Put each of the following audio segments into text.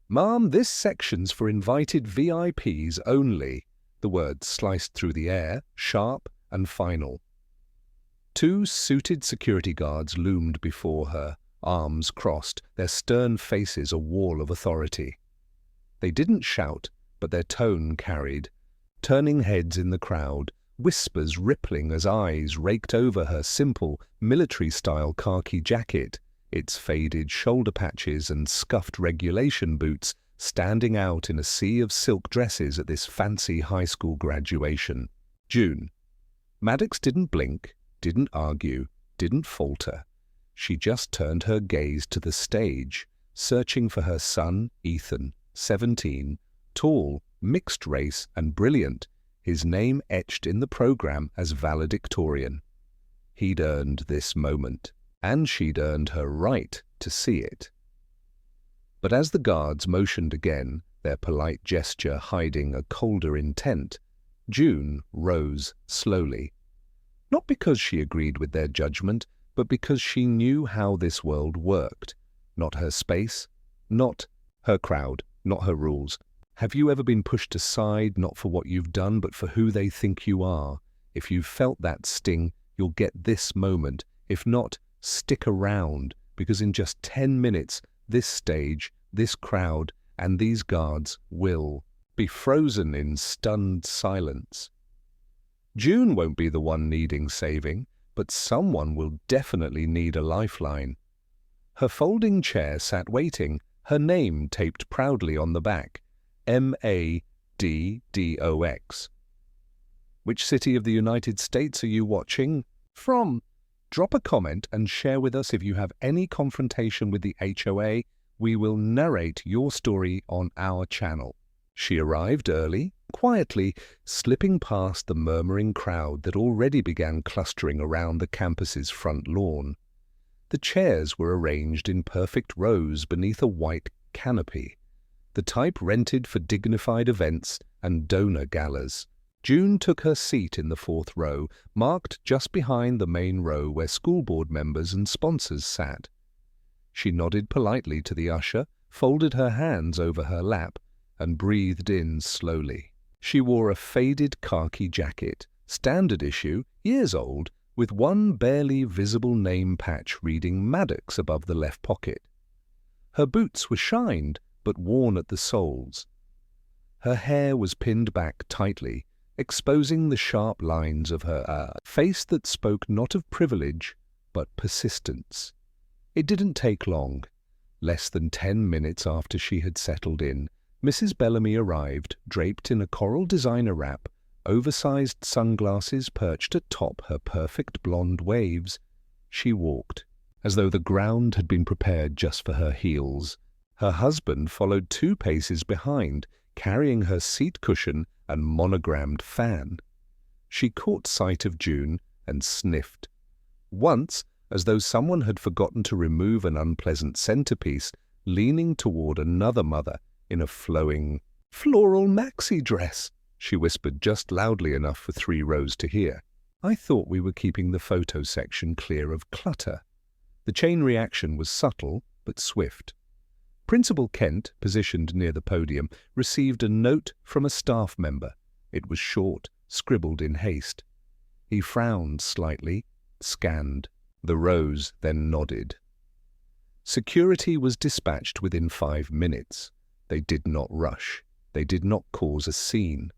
"Ma'am, this section's for invited VIPs only." The words sliced through the air, sharp and final. Two suited security guards loomed before her, arms crossed, their stern faces a wall of authority. They didn't shout, but their tone carried, turning heads in the crowd, whispers rippling as eyes raked over her simple, military-style khaki jacket, its faded shoulder patches and scuffed regulation boots standing out in a sea of silk dresses at this fancy high school graduation. June. Maddox didn't blink, didn't argue, didn't falter. She just turned her gaze to the stage, searching for her son, Ethan, 17, tall, mixed race and brilliant, his name etched in the program as valedictorian. He'd earned this moment, and she'd earned her right to see it. But as the guards motioned again, their polite gesture hiding a colder intent, June rose slowly. Not because she agreed with their judgment, but because she knew how this world worked. Not her space, not her crowd, not her rules. Have you ever been pushed aside, not for what you've done, but for who they think you are? If you've felt that sting, you'll get this moment. If not, stick around, because in just 10 minutes, this stage, this crowd, and these guards will be frozen in stunned silence. June won't be the one needing saving, but someone will definitely need a lifeline. Her folding chair sat waiting, her name taped proudly on the back, M-A-D-D-O-X. Which city of the United States are you watching from? Drop a comment and share with us if you have any confrontation with the HOA. We will narrate your story on our channel. She arrived early, quietly, slipping past the murmuring crowd that already began clustering around the campus's front lawn. The chairs were arranged in perfect rows beneath a white canopy, the type rented for dignified events and donor galas. June took her seat in the fourth row, marked just behind the main row where school board members and sponsors sat. She nodded politely to the usher, folded her hands over her lap, and breathed in slowly. She wore a faded khaki jacket, standard issue, years old, with one barely visible name patch reading Maddox above the left pocket. Her boots were shined, but worn at the soles. Her hair was pinned back tightly, exposing the sharp lines of her face that spoke not of privilege, but persistence. It didn't take long. Less than 10 minutes after she had settled in, Mrs. Bellamy arrived, draped in a coral designer wrap, oversized sunglasses perched atop her perfect blonde waves. She walked, as though the ground had been prepared just for her heels. Her husband followed 2 paces behind, carrying her seat cushion and monogrammed fan. She caught sight of June and sniffed. Once, as though someone had forgotten to remove an unpleasant centerpiece, leaning toward another mother in a flowing, floral maxi dress, she whispered just loudly enough for 3 rows to hear. I thought we were keeping the photo section clear of clutter. The chain reaction was subtle but swift. Principal Kent, positioned near the podium, received a note from a staff member. It was short, scribbled in haste. He frowned slightly, scanned. The rows then nodded. Security was dispatched within 5 minutes. They did not rush. They did not cause a scene.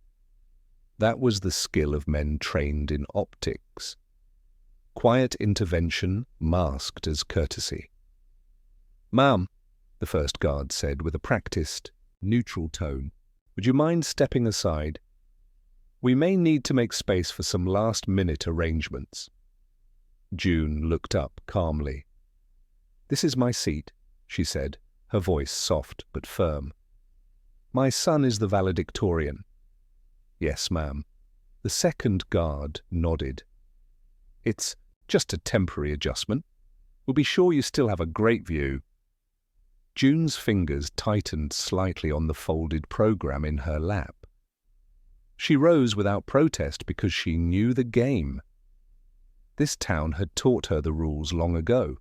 That was the skill of men trained in optics. Quiet intervention masked as courtesy. "Ma'am," the first guard said with a practiced, neutral tone, "would you mind stepping aside? We may need to make space for some last-minute arrangements." June looked up calmly. "This is my seat," she said, her voice soft but firm. "My son is the valedictorian." "Yes, ma'am." The second guard nodded. "It's just a temporary adjustment. We'll be sure you still have a great view." June's fingers tightened slightly on the folded program in her lap. She rose without protest because she knew the game. This town had taught her the rules long ago.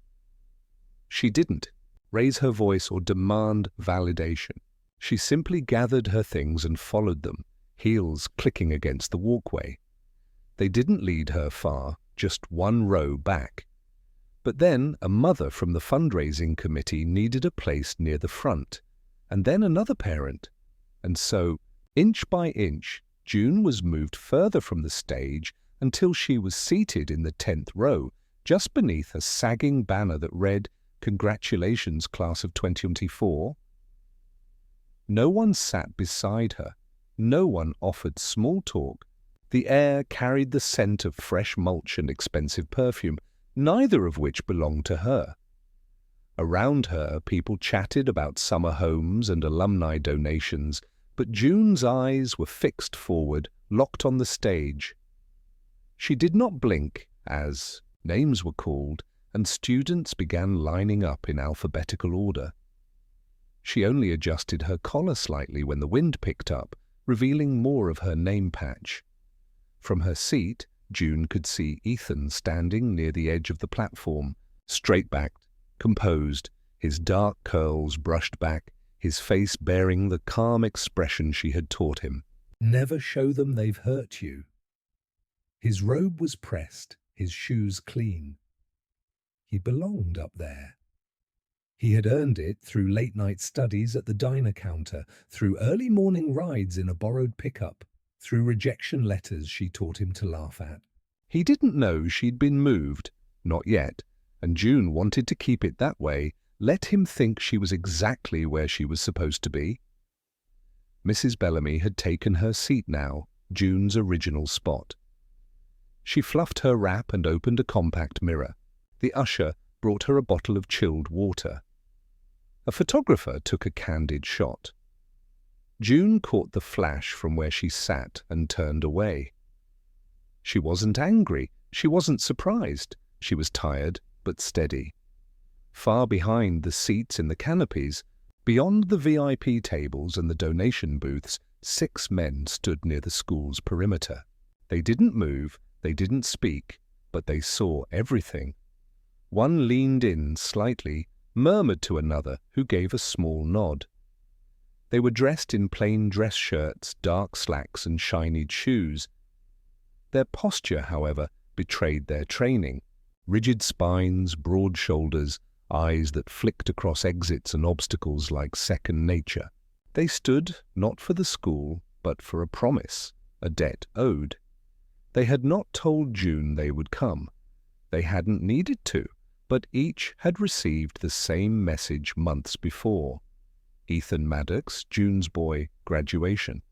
She didn't raise her voice or demand validation. She simply gathered her things and followed them, heels clicking against the walkway. They didn't lead her far, just one row back. But then a mother from the fundraising committee needed a place near the front, and then another parent. And so, inch by inch, June was moved further from the stage until she was seated in the 10th row, just beneath a sagging banner that read, "Congratulations, Class of 2024. No one sat beside her. No one offered small talk. The air carried the scent of fresh mulch and expensive perfume, neither of which belonged to her. Around her, people chatted about summer homes and alumni donations, but June's eyes were fixed forward, locked on the stage. She did not blink as names were called and students began lining up in alphabetical order. She only adjusted her collar slightly when the wind picked up, revealing more of her name patch. From her seat, June could see Ethan standing near the edge of the platform, straight-backed, composed, his dark curls brushed back, his face bearing the calm expression she had taught him. Never show them they've hurt you. His robe was pressed, his shoes clean. He belonged up there. He had earned it through late-night studies at the diner counter, through early morning rides in a borrowed pickup, through rejection letters she taught him to laugh at. He didn't know she'd been moved, not yet, and June wanted to keep it that way, let him think she was exactly where she was supposed to be. Mrs. Bellamy had taken her seat now, June's original spot. She fluffed her wrap and opened a compact mirror. The usher brought her a bottle of chilled water. A photographer took a candid shot. June caught the flash from where she sat and turned away. She wasn't angry, she wasn't surprised. She was tired but steady. Far behind the seats in the canopies, beyond the VIP tables and the donation booths, 6 men stood near the school's perimeter. They didn't move, they didn't speak, but they saw everything. One leaned in slightly, murmured to another, who gave a small nod. They were dressed in plain dress shirts, dark slacks, and shinied shoes. Their posture, however, betrayed their training. Rigid spines, broad shoulders, eyes that flicked across exits and obstacles like second nature. They stood not for the school, but for a promise, a debt owed. They had not told June they would come. They hadn't needed to, but each had received the same message months before. Ethan Maddox, June's boy, graduation.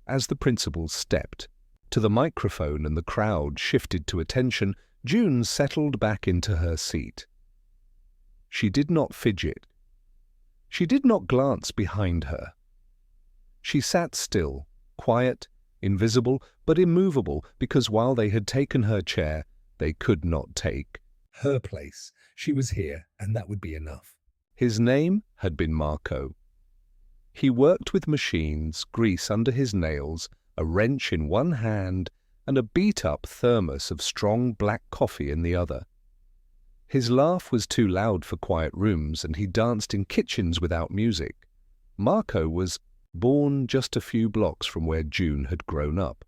As the principal stepped to the microphone and the crowd shifted to attention, June settled back into her seat. She did not fidget. She did not glance behind her. She sat still, quiet, invisible, but immovable, because while they had taken her chair, they could not take her place. She was here, and that would be enough. His name had been Marco. He worked with machines, grease under his nails, a wrench in one hand, and a beat-up thermos of strong black coffee in the other. His laugh was too loud for quiet rooms, and he danced in kitchens without music. Marco was born just a few blocks from where June had grown up.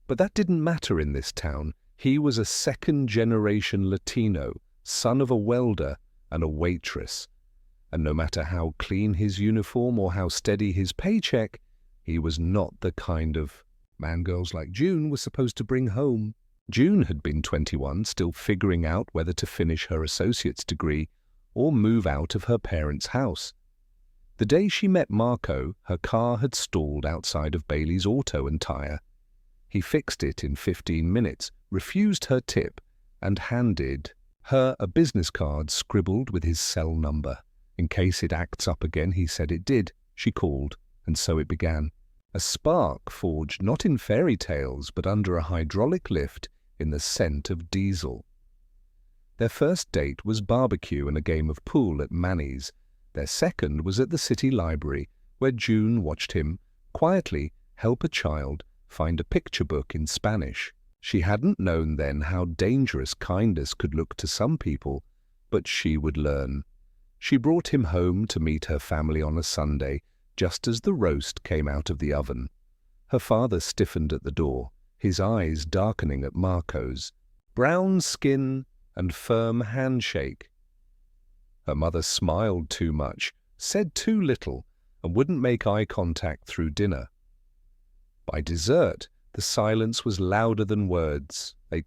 But that didn't matter in this town. He was a second-generation Latino, son of a welder and a waitress. And no matter how clean his uniform or how steady his paycheck, he was not the kind of man girls like June were supposed to bring home. June had been 21, still figuring out whether to finish her associate's degree or move out of her parents' house. The day she met Marco, her car had stalled outside of Bailey's Auto and Tire. He fixed it in 15 minutes, refused her tip, and handed her a business card scribbled with his cell number. In case it acts up again, he said it did. She called, and so it began. A spark forged not in fairy tales, but under a hydraulic lift in the scent of diesel. Their first date was barbecue and a game of pool at Manny's. Their second was at the city library, where June watched him quietly help a child find a picture book in Spanish. She hadn't known then how dangerous kindness could look to some people, but she would learn. She brought him home to meet her family on a Sunday, just as the roast came out of the oven. Her father stiffened at the door, his eyes darkening at Marco's. Brown skin and firm handshake. Her mother smiled too much, said too little, and wouldn't make eye contact through dinner. By dessert, the silence was louder than words. They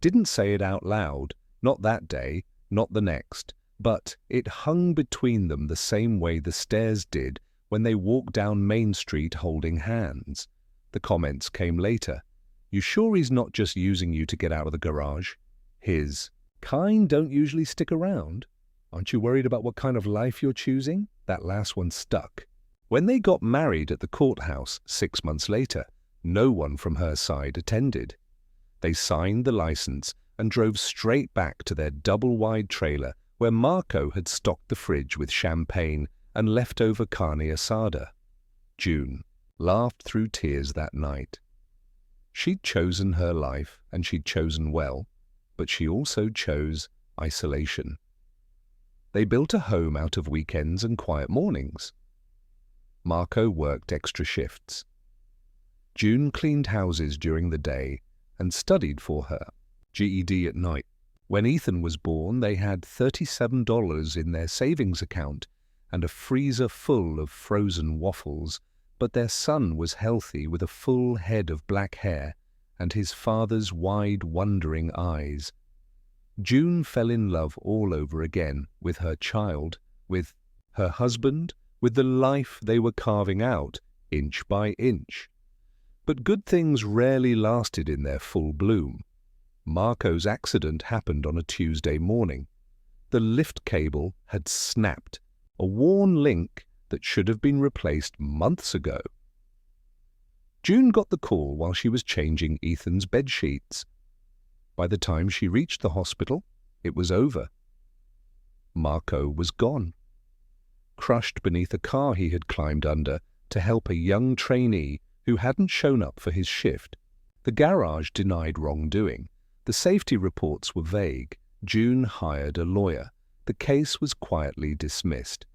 didn't say it out loud, not that day, not the next, but it hung between them the same way the stairs did when they walked down Main Street holding hands. The comments came later. You sure he's not just using you to get out of the garage? His kind don't usually stick around. Aren't you worried about what kind of life you're choosing? That last one stuck. When they got married at the courthouse 6 months later, no one from her side attended. They signed the license and drove straight back to their double-wide trailer where Marco had stocked the fridge with champagne and leftover carne asada. June laughed through tears that night. She'd chosen her life, and she'd chosen well, but she also chose isolation. They built a home out of weekends and quiet mornings. Marco worked extra shifts. June cleaned houses during the day and studied for her GED at night. When Ethan was born, they had $37 in their savings account and a freezer full of frozen waffles, but their son was healthy with a full head of black hair and his father's wide, wondering eyes. June fell in love all over again with her child, with her husband, with the life they were carving out, inch by inch. But good things rarely lasted in their full bloom. Marco's accident happened on a Tuesday morning. The lift cable had snapped, a worn link that should have been replaced months ago. June got the call while she was changing Ethan's bed sheets. By the time she reached the hospital, it was over. Marco was gone, crushed beneath a car he had climbed under to help a young trainee who hadn't shown up for his shift. The garage denied wrongdoing. The safety reports were vague. June hired a lawyer. The case was quietly dismissed.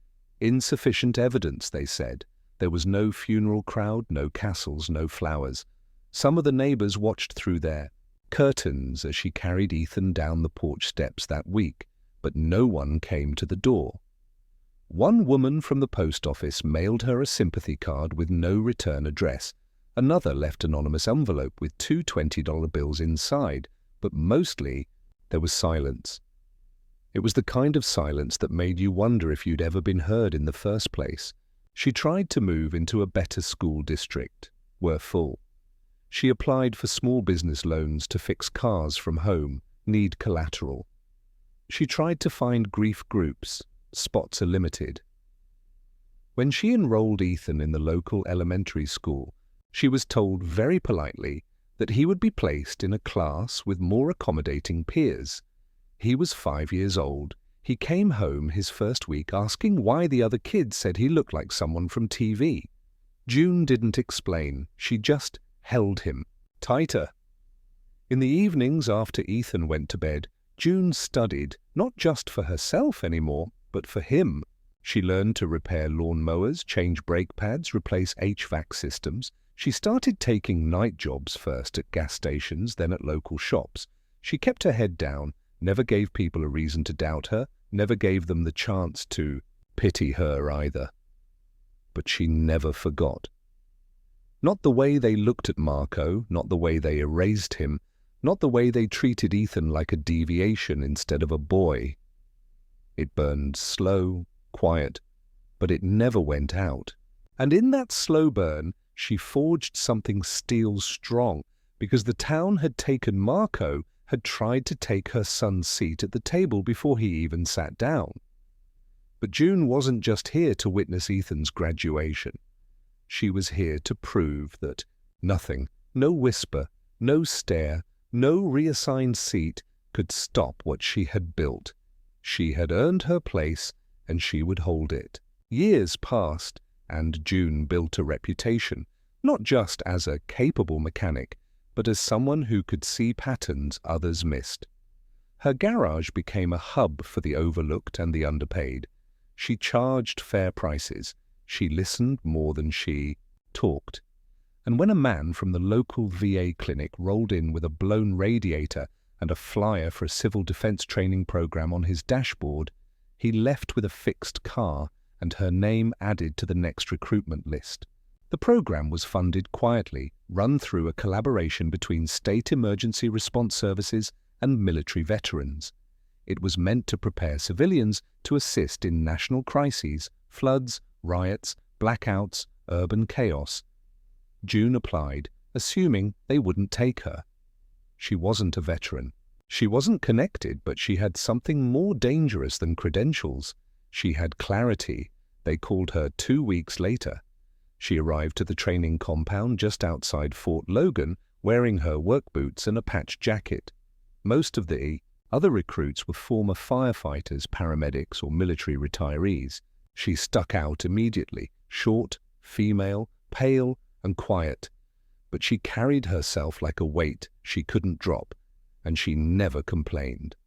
Insufficient evidence, they said. There was no funeral crowd, no castles, no flowers. Some of the neighbors watched through their curtains as she carried Ethan down the porch steps that week, but no one came to the door. One woman from the post office mailed her a sympathy card with no return address. Another left an anonymous envelope with two $20 bills inside, but mostly there was silence. It was the kind of silence that made you wonder if you'd ever been heard in the first place. She tried to move into a better school district. Were full. She applied for small business loans to fix cars from home, need collateral. She tried to find grief groups. Spots are limited. When she enrolled Ethan in the local elementary school, she was told very politely that he would be placed in a class with more accommodating peers. He was 5 years old. He came home his first week asking why the other kids said he looked like someone from TV. June didn't explain. She just held him tighter. In the evenings after Ethan went to bed, June studied, not just for herself anymore, but for him. She learned to repair lawn mowers, change brake pads, replace HVAC systems. She started taking night jobs first at gas stations, then at local shops. She kept her head down, never gave people a reason to doubt her, never gave them the chance to pity her either. But she never forgot. Not the way they looked at Marco, not the way they erased him, not the way they treated Ethan like a deviation instead of a boy. It burned slow, quiet, but it never went out. And in that slow burn, she forged something steel strong, because the town had taken Marco, had tried to take her son's seat at the table before he even sat down. But June wasn't just here to witness Ethan's graduation. She was here to prove that nothing, no whisper, no stare, no reassigned seat could stop what she had built. She had earned her place, and she would hold it. Years passed, and June built a reputation, not just as a capable mechanic, but as someone who could see patterns others missed. Her garage became a hub for the overlooked and the underpaid. She charged fair prices. She listened more than she talked. And when a man from the local VA clinic rolled in with a blown radiator and a flyer for a civil defense training program on his dashboard, he left with a fixed car and her name added to the next recruitment list. The program was funded quietly, run through a collaboration between state emergency response services and military veterans. It was meant to prepare civilians to assist in national crises, floods, riots, blackouts, urban chaos. June applied, assuming they wouldn't take her. She wasn't a veteran. She wasn't connected, but she had something more dangerous than credentials. She had clarity. They called her 2 weeks later. She arrived to the training compound just outside Fort Logan, wearing her work boots and a patched jacket. Most of the other recruits were former firefighters, paramedics, or military retirees. She stuck out immediately, short, female, pale, and quiet. But she carried herself like a weight she couldn't drop, and she never complained.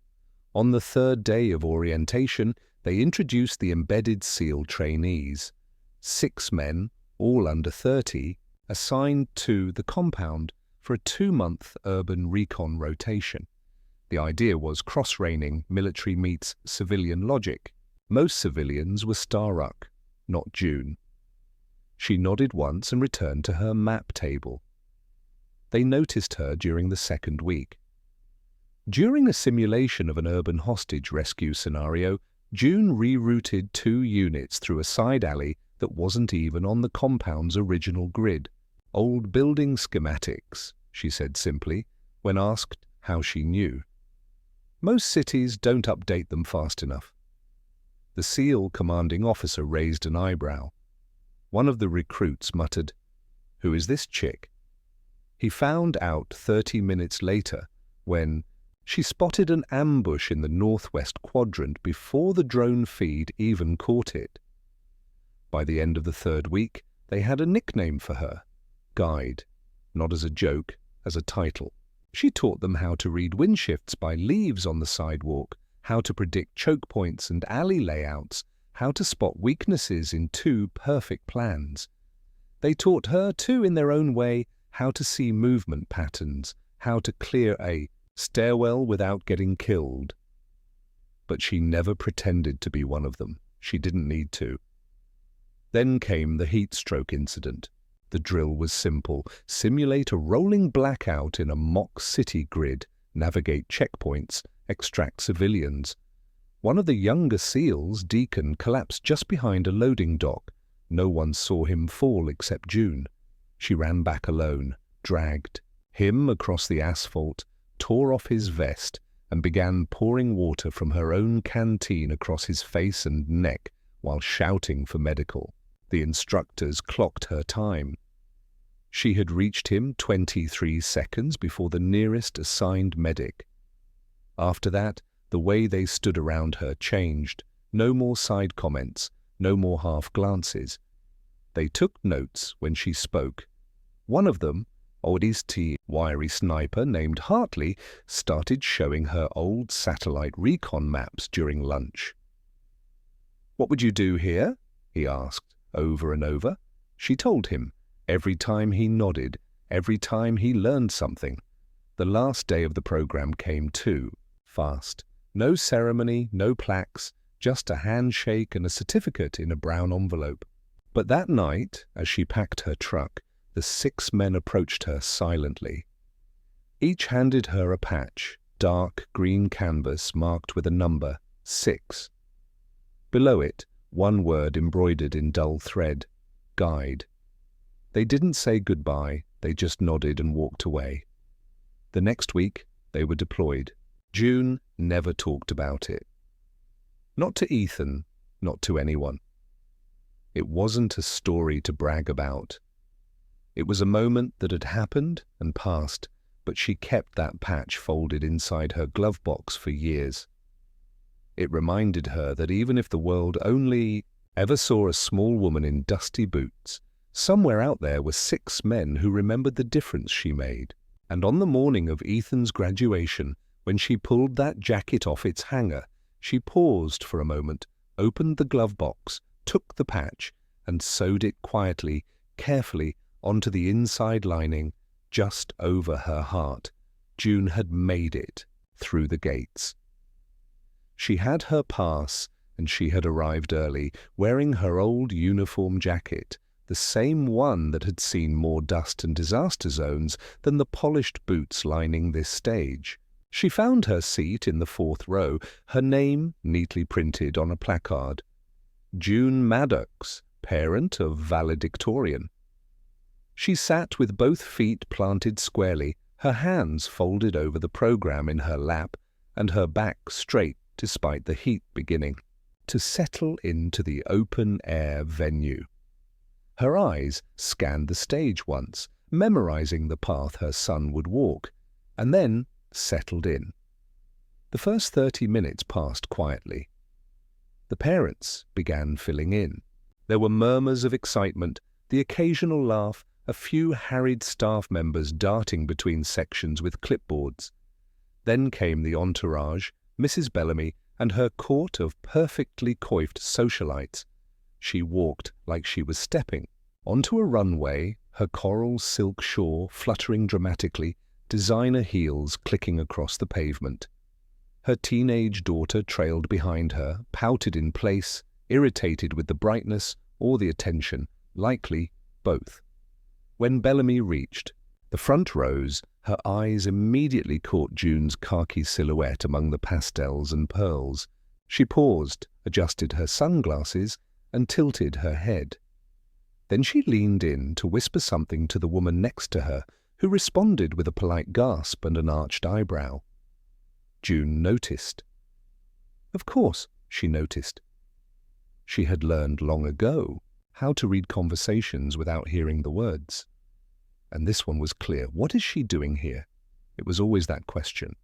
On the third day of orientation, they introduced the embedded SEAL trainees. 6 men, all under 30, assigned to the compound for a 2-month urban recon rotation. The idea was cross-training military meets civilian logic. Most civilians were Starruck, not June. She nodded once and returned to her map table. They noticed her during the 2nd week. During a simulation of an urban hostage rescue scenario, June rerouted 2 units through a side alley that wasn't even on the compound's original grid. "Old building schematics," she said simply, when asked how she knew. "Most cities don't update them fast enough." The SEAL commanding officer raised an eyebrow. One of the recruits muttered, "Who is this chick?" He found out 30 minutes later when she spotted an ambush in the northwest quadrant before the drone feed even caught it. By the end of the 3rd week, they had a nickname for her, Guide, not as a joke, as a title. She taught them how to read wind shifts by leaves on the sidewalk, how to predict choke points and alley layouts, how to spot weaknesses in 2 perfect plans. They taught her, too, in their own way, how to see movement patterns, how to clear a stairwell without getting killed. But she never pretended to be one of them. She didn't need to. Then came the heat stroke incident. The drill was simple. Simulate a rolling blackout in a mock city grid, navigate checkpoints, extract civilians. One of the younger SEALs, Deacon, collapsed just behind a loading dock. No one saw him fall except June. She ran back alone, dragged him across the asphalt, tore off his vest, and began pouring water from her own canteen across his face and neck while shouting for medical. The instructors clocked her time. She had reached him 23 seconds before the nearest assigned medic. After that, the way they stood around her changed. No more side comments, no more half glances. They took notes when she spoke. One of them, Oldest wiry sniper named Hartley, started showing her old satellite recon maps during lunch. "What would you do here?" he asked, over and over. She told him, every time he nodded, every time he learned something. The last day of the program came too, fast. No ceremony, no plaques, just a handshake and a certificate in a brown envelope. But that night, as she packed her truck, the 6 men approached her silently. Each handed her a patch, dark green canvas marked with a number, 6. Below it, one word embroidered in dull thread, Guide. They didn't say goodbye, they just nodded and walked away. The next week, they were deployed. June never talked about it. Not to Ethan, not to anyone. It wasn't a story to brag about. It was a moment that had happened and passed, but she kept that patch folded inside her glove box for years. It reminded her that even if the world only ever saw a small woman in dusty boots, somewhere out there were 6 men who remembered the difference she made. And on the morning of Ethan's graduation, when she pulled that jacket off its hanger, she paused for a moment, opened the glove box, took the patch, and sewed it quietly, carefully, onto the inside lining, just over her heart. June had made it through the gates. She had her pass, and she had arrived early, wearing her old uniform jacket, the same one that had seen more dust and disaster zones than the polished boots lining this stage. She found her seat in the 4th row, her name neatly printed on a placard. June Maddox, parent of valedictorian. She sat with both feet planted squarely, her hands folded over the program in her lap, and her back straight despite the heat beginning, to settle into the open-air venue. Her eyes scanned the stage once, memorizing the path her son would walk, and then settled in. The first 30 minutes passed quietly. The parents began filling in. There were murmurs of excitement, the occasional laugh, a few harried staff members darting between sections with clipboards. Then came the entourage, Mrs. Bellamy, and her court of perfectly coiffed socialites. She walked like she was stepping onto a runway, her coral silk shawl fluttering dramatically, designer heels clicking across the pavement. Her teenage daughter trailed behind her, pouted in place, irritated with the brightness or the attention, likely both. When Bellamy reached the front rows, her eyes immediately caught June's khaki silhouette among the pastels and pearls. She paused, adjusted her sunglasses, and tilted her head. Then she leaned in to whisper something to the woman next to her, who responded with a polite gasp and an arched eyebrow. June noticed. Of course, she noticed. She had learned long ago how to read conversations without hearing the words. And this one was clear. What is she doing here? It was always that question.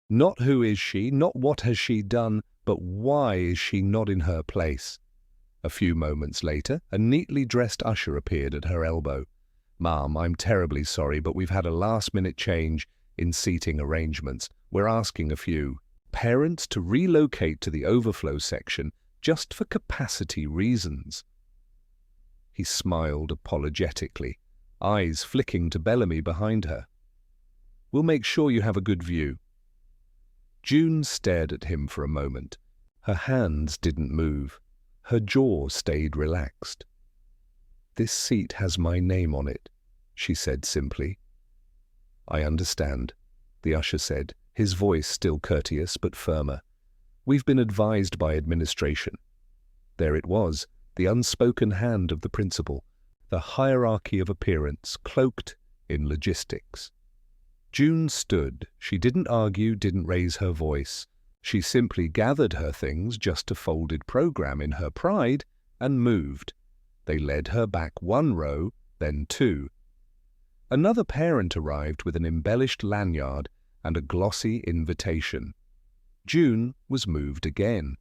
Not who is she, not what has she done, but why is she not in her place? A few moments later, a neatly dressed usher appeared at her elbow. "Ma'am, I'm terribly sorry, but we've had a last-minute change in seating arrangements. We're asking a few parents to relocate to the overflow section just for capacity reasons." He smiled apologetically, eyes flicking to Bellamy behind her. "We'll make sure you have a good view." June stared at him for a moment. Her hands didn't move. Her jaw stayed relaxed. "This seat has my name on it," she said simply. "I understand," the usher said, his voice still courteous but firmer. "We've been advised by administration." There it was, the unspoken hand of the principal, the hierarchy of appearance cloaked in logistics. June stood. She didn't argue, didn't raise her voice. She simply gathered her things, just a folded program in her pride, and moved. They led her back 1 row, then 2. Another parent arrived with an embellished lanyard and a glossy invitation. June was moved again.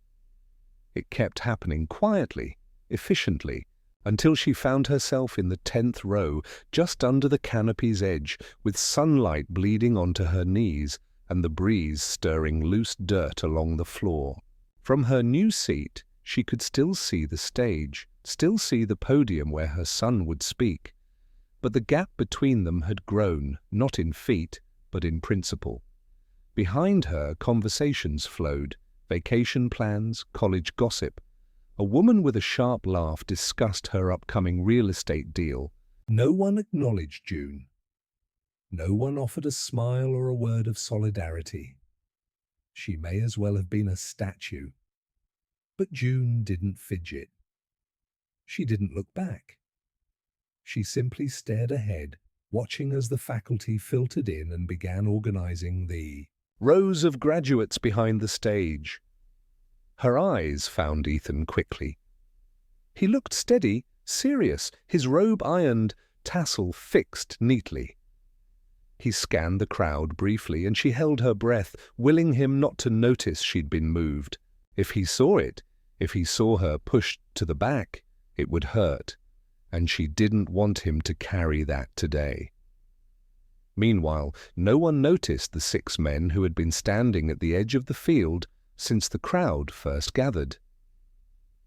It kept happening quietly, efficiently, until she found herself in the 10th row, just under the canopy's edge, with sunlight bleeding onto her knees and the breeze stirring loose dirt along the floor. From her new seat, she could still see the stage, still see the podium where her son would speak. But the gap between them had grown, not in feet, but in principle. Behind her, conversations flowed, vacation plans, college gossip. A woman with a sharp laugh discussed her upcoming real estate deal. No one acknowledged June. No one offered a smile or a word of solidarity. She may as well have been a statue. But June didn't fidget. She didn't look back. She simply stared ahead, watching as the faculty filtered in and began organizing the rows of graduates behind the stage. Her eyes found Ethan quickly. He looked steady, serious, his robe ironed, tassel fixed neatly. He scanned the crowd briefly, and she held her breath, willing him not to notice she'd been moved. If he saw it, if he saw her pushed to the back, it would hurt, and she didn't want him to carry that today. Meanwhile, no one noticed the 6 men who had been standing at the edge of the field since the crowd first gathered.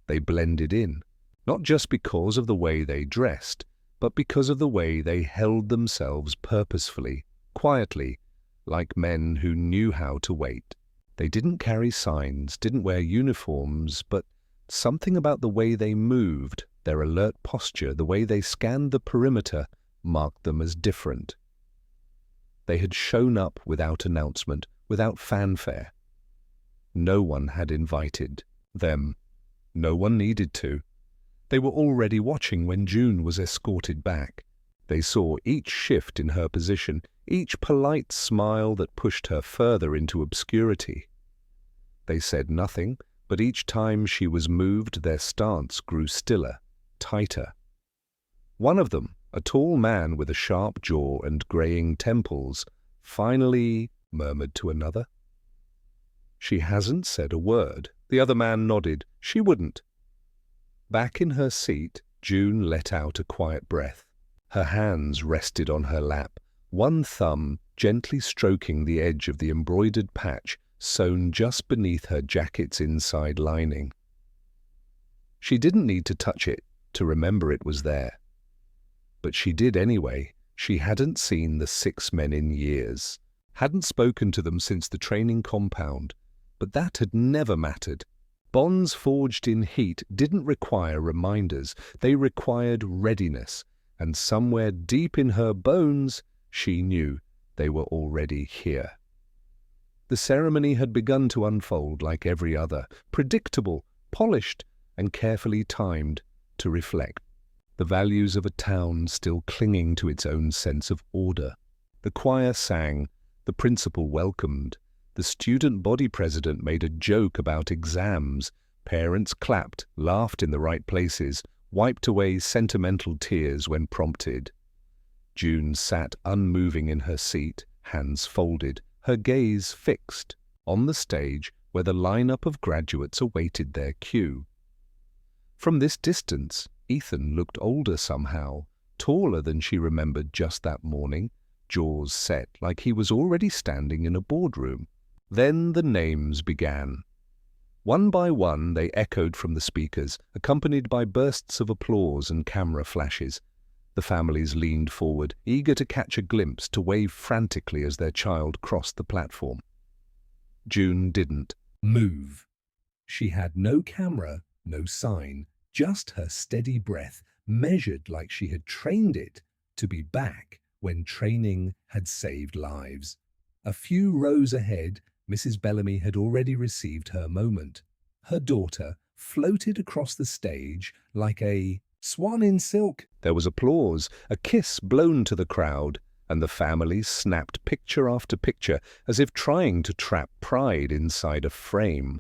They blended in, not just because of the way they dressed, but because of the way they held themselves purposefully, quietly, like men who knew how to wait. They didn't carry signs, didn't wear uniforms, but something about the way they moved, their alert posture, the way they scanned the perimeter, marked them as different. They had shown up without announcement, without fanfare. No one had invited them. No one needed to. They were already watching when June was escorted back. They saw each shift in her position, each polite smile that pushed her further into obscurity. They said nothing, but each time she was moved, their stance grew stiller, tighter. One of them, a tall man with a sharp jaw and graying temples, finally murmured to another. "She hasn't said a word." The other man nodded. She wouldn't. Back in her seat, June let out a quiet breath. Her hands rested on her lap, one thumb gently stroking the edge of the embroidered patch sewn just beneath her jacket's inside lining. She didn't need to touch it to remember it was there. But she did anyway. She hadn't seen the 6 men in years, hadn't spoken to them since the training compound, but that had never mattered. Bonds forged in heat didn't require reminders, they required readiness, and somewhere deep in her bones, she knew they were already here. The ceremony had begun to unfold like every other, predictable, polished, and carefully timed to reflect the values of a town still clinging to its own sense of order. The choir sang, the principal welcomed, the student body president made a joke about exams, parents clapped, laughed in the right places, wiped away sentimental tears when prompted. June sat unmoving in her seat, hands folded, her gaze fixed, on the stage where the lineup of graduates awaited their cue. From this distance, Ethan looked older somehow, taller than she remembered just that morning, jaws set like he was already standing in a boardroom. Then the names began. One by one they echoed from the speakers, accompanied by bursts of applause and camera flashes. The families leaned forward, eager to catch a glimpse, to wave frantically as their child crossed the platform. June didn't move. She had no camera, no sign, just her steady breath, measured like she had trained it to be back when training had saved lives. A few rows ahead, Mrs. Bellamy had already received her moment. Her daughter floated across the stage like a swan in silk. There was applause, a kiss blown to the crowd, and the family snapped picture after picture as if trying to trap pride inside a frame.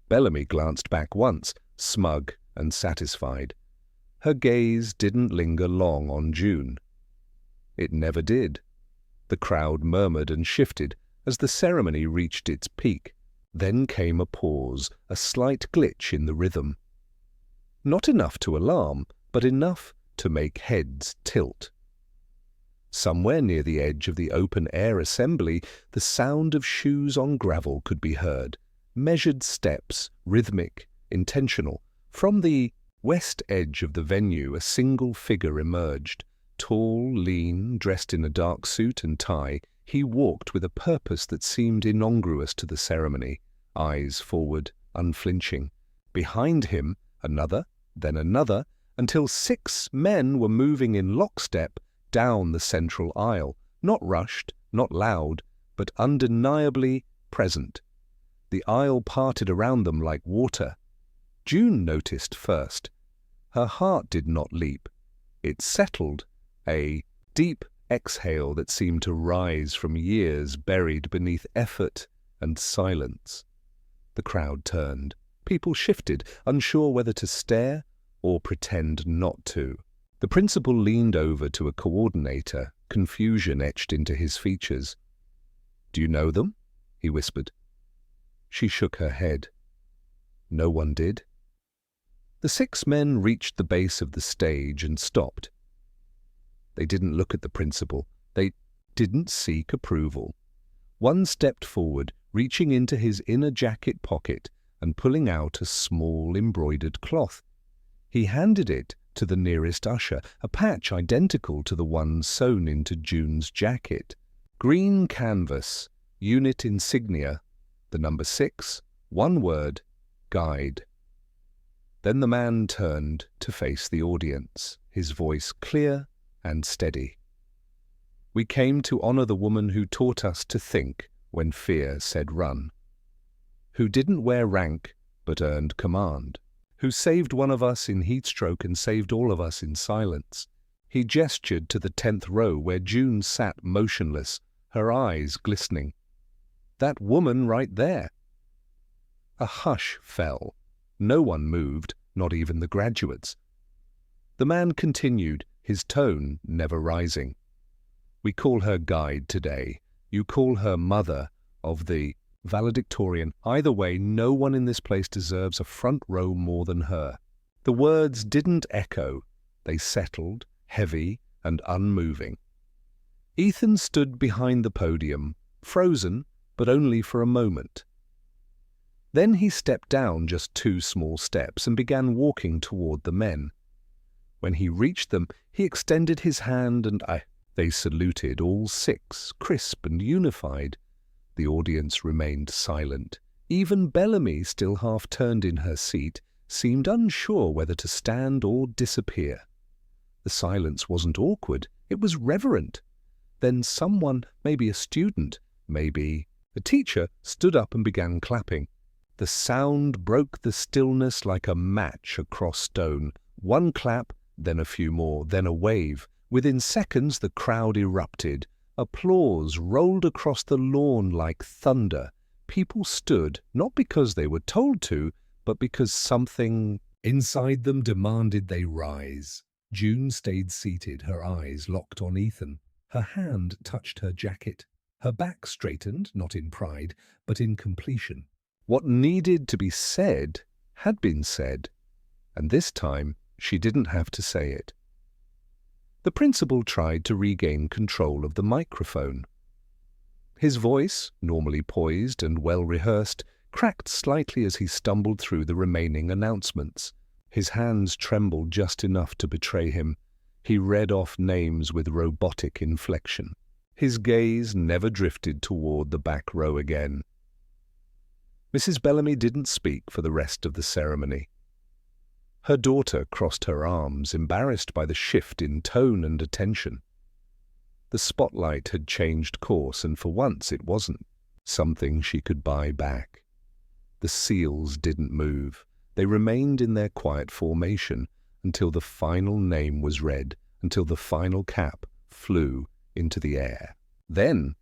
Bellamy glanced back once, smug and satisfied. Her gaze didn't linger long on June. It never did. The crowd murmured and shifted as the ceremony reached its peak. Then came a pause, a slight glitch in the rhythm. Not enough to alarm, but enough to make heads tilt. Somewhere near the edge of the open-air assembly, the sound of shoes on gravel could be heard. Measured steps, rhythmic, intentional. From the west edge of the venue, a single figure emerged. Tall, lean, dressed in a dark suit and tie, he walked with a purpose that seemed incongruous to the ceremony, eyes forward, unflinching. Behind him, another, then another, until 6 men were moving in lockstep down the central aisle, not rushed, not loud, but undeniably present. The aisle parted around them like water. June noticed first. Her heart did not leap. It settled, a deep exhale that seemed to rise from years buried beneath effort and silence. The crowd turned. People shifted, unsure whether to stare or pretend not to. The principal leaned over to a coordinator, confusion etched into his features. "Do you know them?" he whispered. She shook her head. No one did. The 6 men reached the base of the stage and stopped. They didn't look at the principal. They didn't seek approval. One stepped forward, reaching into his inner jacket pocket and pulling out a small embroidered cloth. He handed it to the nearest usher, a patch identical to the one sewn into June's jacket. Green canvas, unit insignia, the number 6, one word, guide. Then the man turned to face the audience, his voice clear and steady. We came to honor the woman who taught us to think when fear said run, who didn't wear rank but earned command, who saved one of us in heatstroke and saved all of us in silence. He gestured to the 10th row where June sat motionless, her eyes glistening. That woman right there. A hush fell. No one moved, not even the graduates. The man continued, his tone never rising. We call her guide today. You call her mother of the valedictorian. Either way, no one in this place deserves a front row more than her. The words didn't echo. They settled, heavy and unmoving. Ethan stood behind the podium, frozen, but only for a moment. Then he stepped down just 2 small steps and began walking toward the men. When he reached them, he extended his hand and they saluted, all 6, crisp and unified. The audience remained silent. Even Bellamy, still half turned in her seat, seemed unsure whether to stand or disappear. The silence wasn't awkward, it was reverent. Then someone, maybe a student, maybe a teacher, stood up and began clapping. The sound broke the stillness like a match across stone. One clap, then a few more, then a wave. Within seconds the crowd erupted. Applause rolled across the lawn like thunder. People stood, not because they were told to, but because something inside them demanded they rise. June stayed seated, her eyes locked on Ethan. Her hand touched her jacket. Her back straightened, not in pride, but in completion. What needed to be said had been said, and this time she didn't have to say it. The principal tried to regain control of the microphone. His voice, normally poised and well-rehearsed, cracked slightly as he stumbled through the remaining announcements. His hands trembled just enough to betray him. He read off names with robotic inflection. His gaze never drifted toward the back row again. Mrs. Bellamy didn't speak for the rest of the ceremony. Her daughter crossed her arms, embarrassed by the shift in tone and attention. The spotlight had changed course, and for once it wasn't something she could buy back. The seals didn't move. They remained in their quiet formation until the final name was read, until the final cap flew into the air. Then,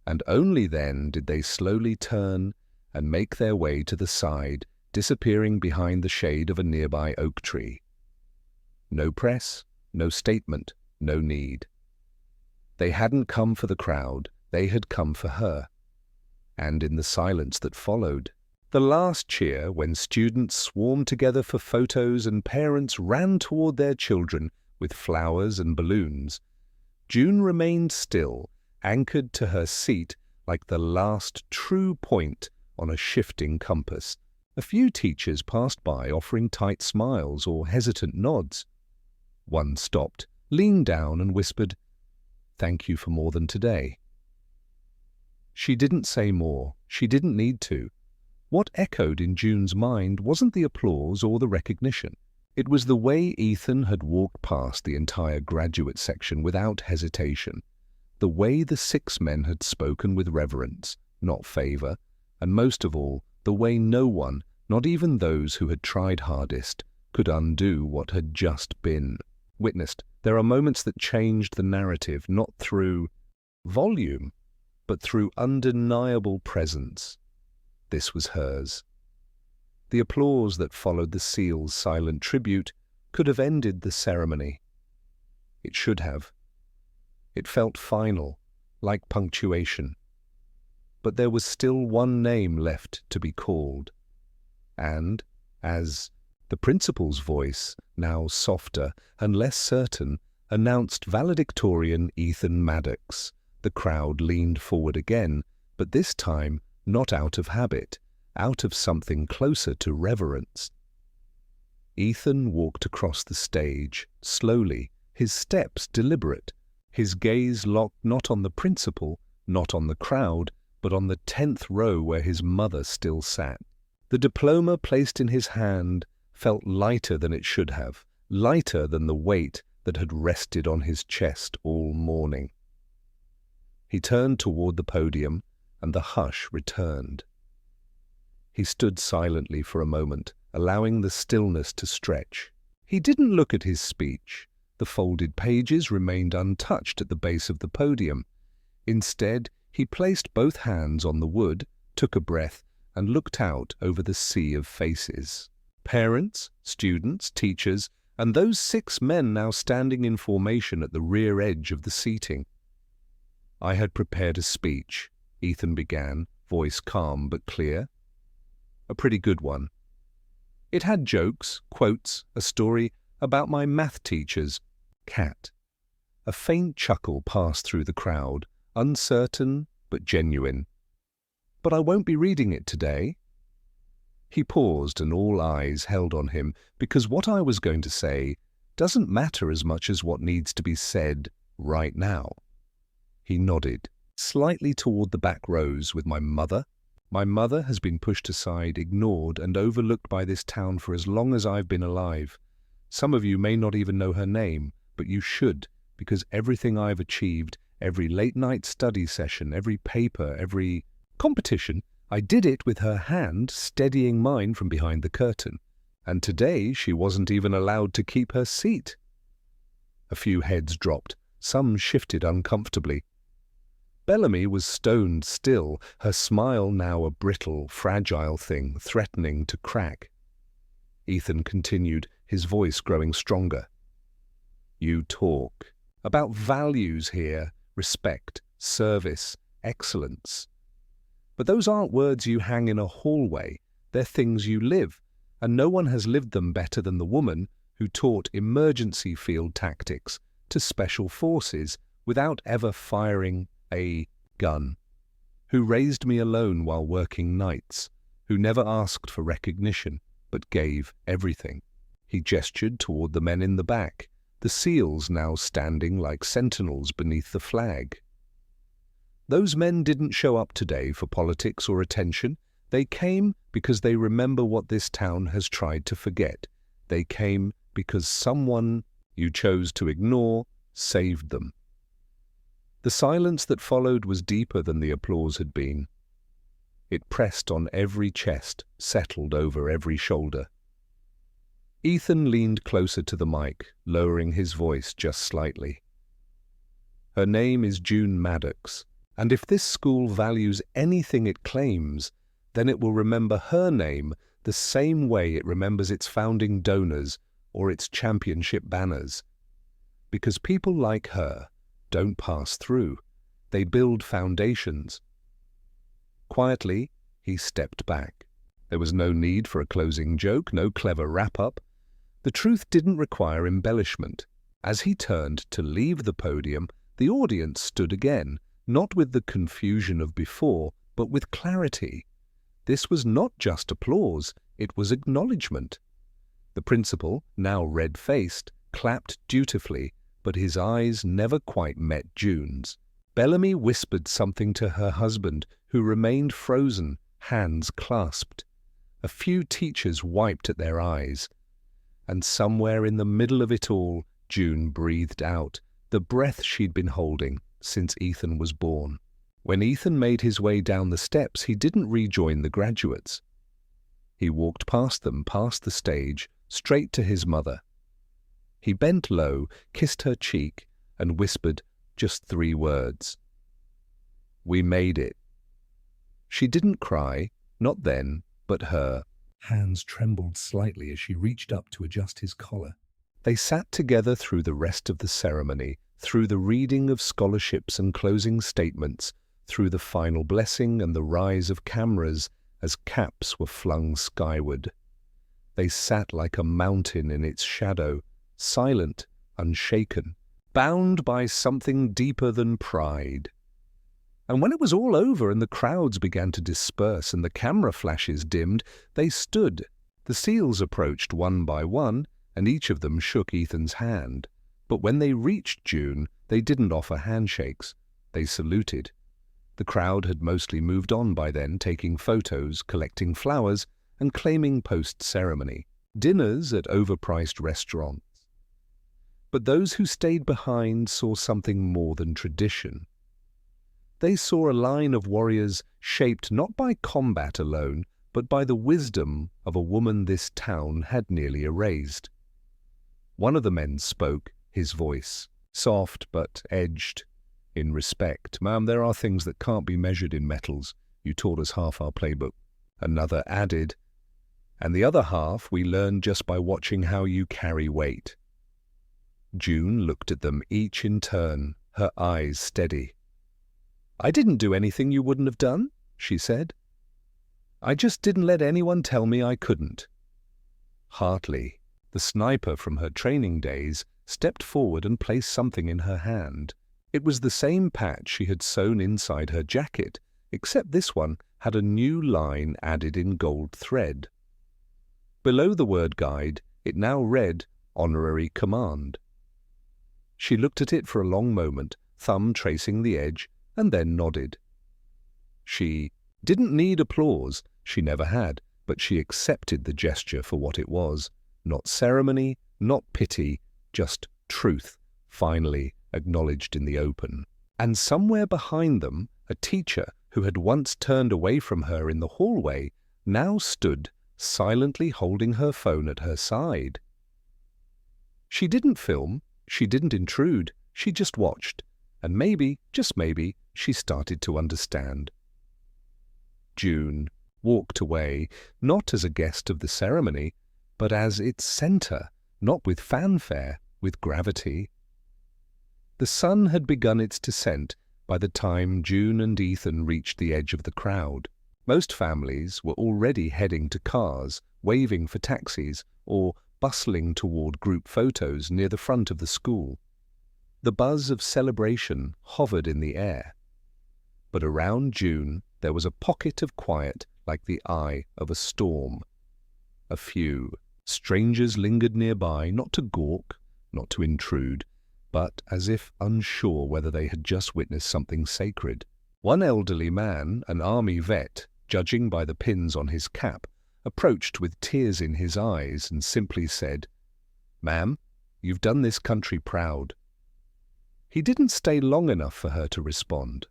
and only then, did they slowly turn and make their way to the side, disappearing behind the shade of a nearby oak tree. No press, no statement, no need. They hadn't come for the crowd, they had come for her. And in the silence that followed, the last cheer, when students swarmed together for photos and parents ran toward their children with flowers and balloons, June remained still, anchored to her seat like the last true point on a shifting compass. A few teachers passed by offering tight smiles or hesitant nods. One stopped, leaned down and whispered, "Thank you for more than today." She didn't say more. She didn't need to. What echoed in June's mind wasn't the applause or the recognition. It was the way Ethan had walked past the entire graduate section without hesitation, the way the 6 men had spoken with reverence, not favor, and most of all, the way no one, not even those who had tried hardest, could undo what had just been witnessed. There are moments that changed the narrative, not through volume, but through undeniable presence. This was hers. The applause that followed the seal's silent tribute could have ended the ceremony. It should have. It felt final, like punctuation. But there was still one name left to be called. And, as the principal's voice, now softer and less certain, announced valedictorian Ethan Maddox, the crowd leaned forward again, but this time not out of habit, out of something closer to reverence. Ethan walked across the stage, slowly, his steps deliberate, his gaze locked not on the principal, not on the crowd, but on the 10th row where his mother still sat. The diploma placed in his hand felt lighter than it should have, lighter than the weight that had rested on his chest all morning. He turned toward the podium, and the hush returned. He stood silently for a moment, allowing the stillness to stretch. He didn't look at his speech. The folded pages remained untouched at the base of the podium. Instead, he placed both hands on the wood, took a breath, and looked out over the sea of faces. Parents, students, teachers, and those 6 men now standing in formation at the rear edge of the seating. "I had prepared a speech," Ethan began, voice calm but clear. "A pretty good one. It had jokes, quotes, a story about my math teacher's cat." A faint chuckle passed through the crowd, uncertain but genuine. "But I won't be reading it today." He paused and all eyes held on him, because what I was going to say doesn't matter as much as what needs to be said right now. He nodded, slightly toward the back rows with my mother. "My mother has been pushed aside, ignored, and overlooked by this town for as long as I've been alive. Some of you may not even know her name, but you should, because everything I've achieved, every late-night study session, every paper, every competition, I did it with her hand steadying mine from behind the curtain. And today she wasn't even allowed to keep her seat." A few heads dropped, some shifted uncomfortably. Bellamy was stoned still, her smile now a brittle, fragile thing, threatening to crack. Ethan continued, his voice growing stronger. "You talk about values here, respect, service, excellence. But those aren't words you hang in a hallway, they're things you live, and no one has lived them better than the woman who taught emergency field tactics to special forces without ever firing a gun, who raised me alone while working nights, who never asked for recognition but gave everything." He gestured toward the men in the back, the SEALs now standing like sentinels beneath the flag. "Those men didn't show up today for politics or attention. They came because they remember what this town has tried to forget. They came because someone you chose to ignore saved them." The silence that followed was deeper than the applause had been. It pressed on every chest, settled over every shoulder. Ethan leaned closer to the mic, lowering his voice just slightly. "Her name is June Maddox, and if this school values anything it claims, then it will remember her name the same way it remembers its founding donors or its championship banners. Because people like her don't pass through. They build foundations." Quietly, he stepped back. There was no need for a closing joke, no clever wrap-up. The truth didn't require embellishment. As he turned to leave the podium, the audience stood again, not with the confusion of before, but with clarity. This was not just applause, it was acknowledgement. The principal, now red-faced, clapped dutifully, but his eyes never quite met June's. Bellamy whispered something to her husband, who remained frozen, hands clasped. A few teachers wiped at their eyes. And somewhere in the middle of it all, June breathed out, the breath she'd been holding since Ethan was born. When Ethan made his way down the steps, he didn't rejoin the graduates. He walked past them, past the stage, straight to his mother. He bent low, kissed her cheek, and whispered just 3 words. "We made it." She didn't cry, not then, but her hands trembled slightly as she reached up to adjust his collar. They sat together through the rest of the ceremony, through the reading of scholarships and closing statements, through the final blessing and the rise of cameras as caps were flung skyward. They sat like a mountain in its shadow, silent, unshaken, bound by something deeper than pride. And when it was all over and the crowds began to disperse and the camera flashes dimmed, they stood, The seals approached one by one, and each of them shook Ethan's hand. But when they reached June, they didn't offer handshakes. They saluted. The crowd had mostly moved on by then, taking photos, collecting flowers, and claiming post-ceremony dinners at overpriced restaurants. But those who stayed behind saw something more than tradition. They saw a line of warriors shaped not by combat alone, but by the wisdom of a woman this town had nearly erased. One of the men spoke, his voice soft but edged. In respect, ma'am, there are things that can't be measured in metals. You taught us half our playbook. Another added, and the other half we learned just by watching how you carry weight. June looked at them each in turn, her eyes steady. I didn't do anything you wouldn't have done, she said. I just didn't let anyone tell me I couldn't. Hartley, the sniper from her training days, stepped forward and placed something in her hand. It was the same patch she had sewn inside her jacket, except this one had a new line added in gold thread. Below the word guide, it now read Honorary Command. She looked at it for a long moment, thumb tracing the edge, and then nodded. She didn't need applause, she never had, but she accepted the gesture for what it was. Not ceremony, not pity, just truth, finally acknowledged in the open. And somewhere behind them, a teacher who had once turned away from her in the hallway now stood silently holding her phone at her side. She didn't film, she didn't intrude, she just watched, and maybe, just maybe, she started to understand. June walked away, not as a guest of the ceremony, but as its center, not with fanfare, with gravity. The sun had begun its descent by the time June and Ethan reached the edge of the crowd. Most families were already heading to cars, waving for taxis, or bustling toward group photos near the front of the school. The buzz of celebration hovered in the air. But around June there was a pocket of quiet like the eye of a storm. A few strangers lingered nearby, not to gawk, not to intrude, but as if unsure whether they had just witnessed something sacred. One elderly man, an army vet, judging by the pins on his cap, approached with tears in his eyes and simply said, "Ma'am, you've done this country proud." He didn't stay long enough for her to respond.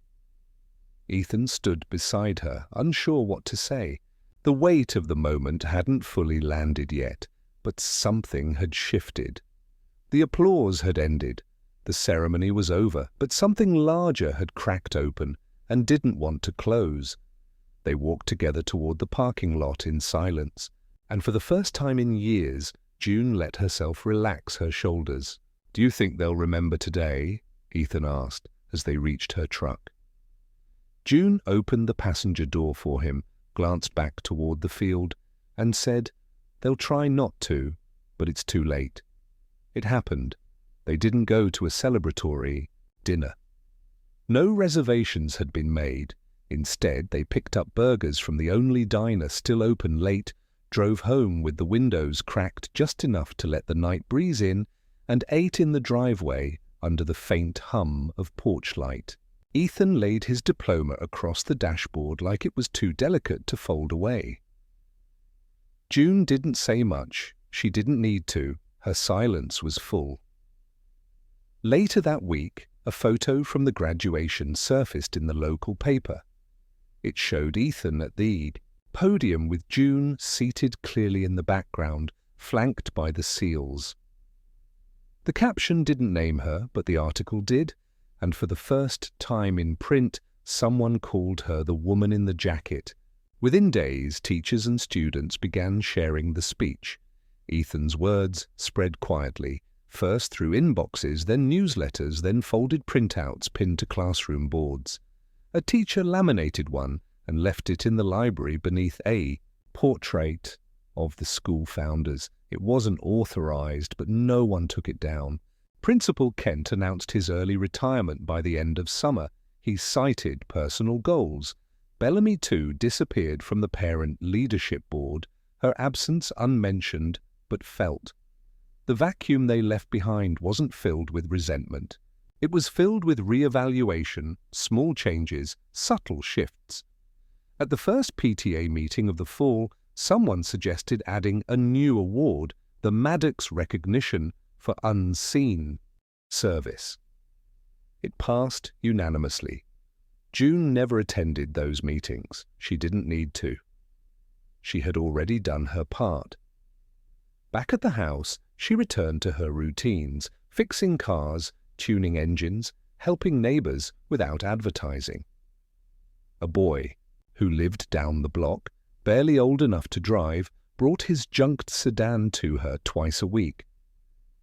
Ethan stood beside her, unsure what to say. The weight of the moment hadn't fully landed yet, but something had shifted. The applause had ended. The ceremony was over, but something larger had cracked open and didn't want to close. They walked together toward the parking lot in silence, and for the first time in years, June let herself relax her shoulders. "Do you think they'll remember today?" Ethan asked as they reached her truck. June opened the passenger door for him, glanced back toward the field, and said, "They'll try not to, but it's too late." It happened. They didn't go to a celebratory dinner. No reservations had been made. Instead, they picked up burgers from the only diner still open late, drove home with the windows cracked just enough to let the night breeze in, and ate in the driveway under the faint hum of porch light. Ethan laid his diploma across the dashboard like it was too delicate to fold away. June didn't say much. She didn't need to. Her silence was full. Later that week, a photo from the graduation surfaced in the local paper. It showed Ethan at the podium with June seated clearly in the background, flanked by the seals. The caption didn't name her, but the article did, and for the first time in print, someone called her the woman in the jacket. Within days, teachers and students began sharing the speech. Ethan's words spread quietly, first through inboxes, then newsletters, then folded printouts pinned to classroom boards. A teacher laminated one and left it in the library beneath a portrait of the school founders. It wasn't authorized, but no one took it down. Principal Kent announced his early retirement by the end of summer. He cited personal goals. Bellamy, too, disappeared from the parent leadership board. her absence unmentioned but felt. The vacuum they left behind wasn't filled with resentment. It was filled with re-evaluation, small changes, subtle shifts. At the first PTA meeting of the fall, someone suggested adding a new award, the Maddox Recognition for Unseen Service. It passed unanimously. June never attended those meetings. She didn't need to. She had already done her part. Back at the house, she returned to her routines, fixing cars, tuning engines, helping neighbors without advertising. A boy, who lived down the block, barely old enough to drive, brought his junked sedan to her twice a week.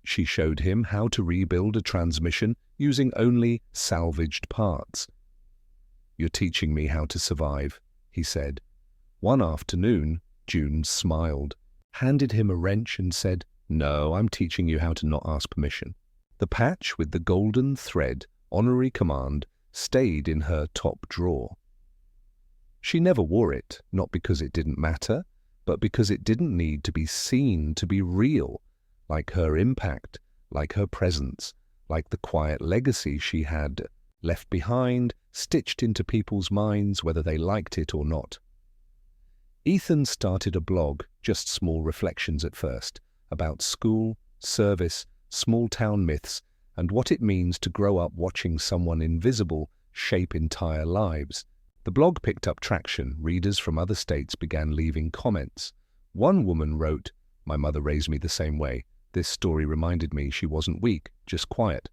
She showed him how to rebuild a transmission using only salvaged parts. "You're teaching me how to survive," he said. One afternoon, June smiled, handed him a wrench and said, "No, I'm teaching you how to not ask permission." The patch with the golden thread, honorary command, stayed in her top drawer. She never wore it, not because it didn't matter, but because it didn't need to be seen to be real, like her impact, like her presence, like the quiet legacy she had left behind, stitched into people's minds whether they liked it or not. Ethan started a blog, just small reflections at first, about school, service, small-town myths, and what it means to grow up watching someone invisible shape entire lives. The blog picked up traction. Readers from other states began leaving comments. One woman wrote, "My mother raised me the same way. This story reminded me she wasn't weak, just quiet."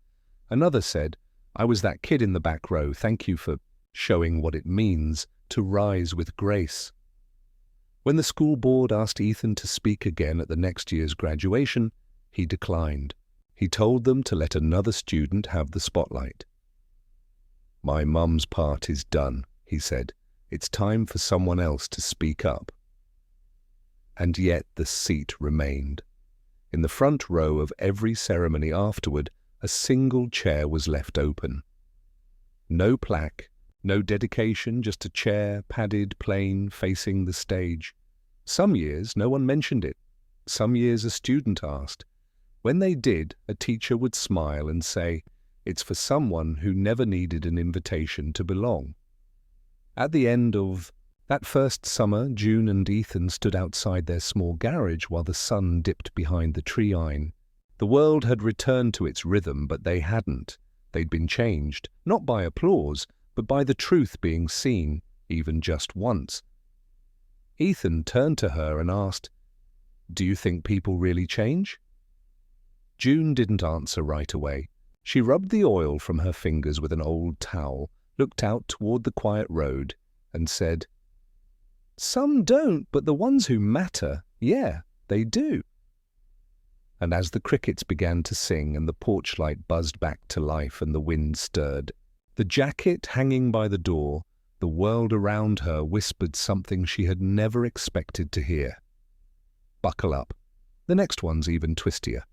Another said, "I was that kid in the back row. Thank you for showing what it means to rise with grace." When the school board asked Ethan to speak again at the next year's graduation, he declined. He told them to let another student have the spotlight. "My mum's part is done," he said. "It's time for someone else to speak up." And yet the seat remained. In the front row of every ceremony afterward, a single chair was left open. No plaque, no dedication, just a chair, padded, plain, facing the stage. Some years no one mentioned it. Some years a student asked. When they did, a teacher would smile and say, "It's for someone who never needed an invitation to belong." At the end of that first summer, June and Ethan stood outside their small garage while the sun dipped behind the tree-line. The world had returned to its rhythm, but they hadn't. They'd been changed, not by applause, but by the truth being seen, even just once. Ethan turned to her and asked, "Do you think people really change?" June didn't answer right away. She rubbed the oil from her fingers with an old towel, looked out toward the quiet road, and said, "Some don't, but the ones who matter, yeah, they do." And as the crickets began to sing and the porch light buzzed back to life and the wind stirred, the jacket hanging by the door, the world around her whispered something she had never expected to hear. "Buckle up. The next one's even twistier."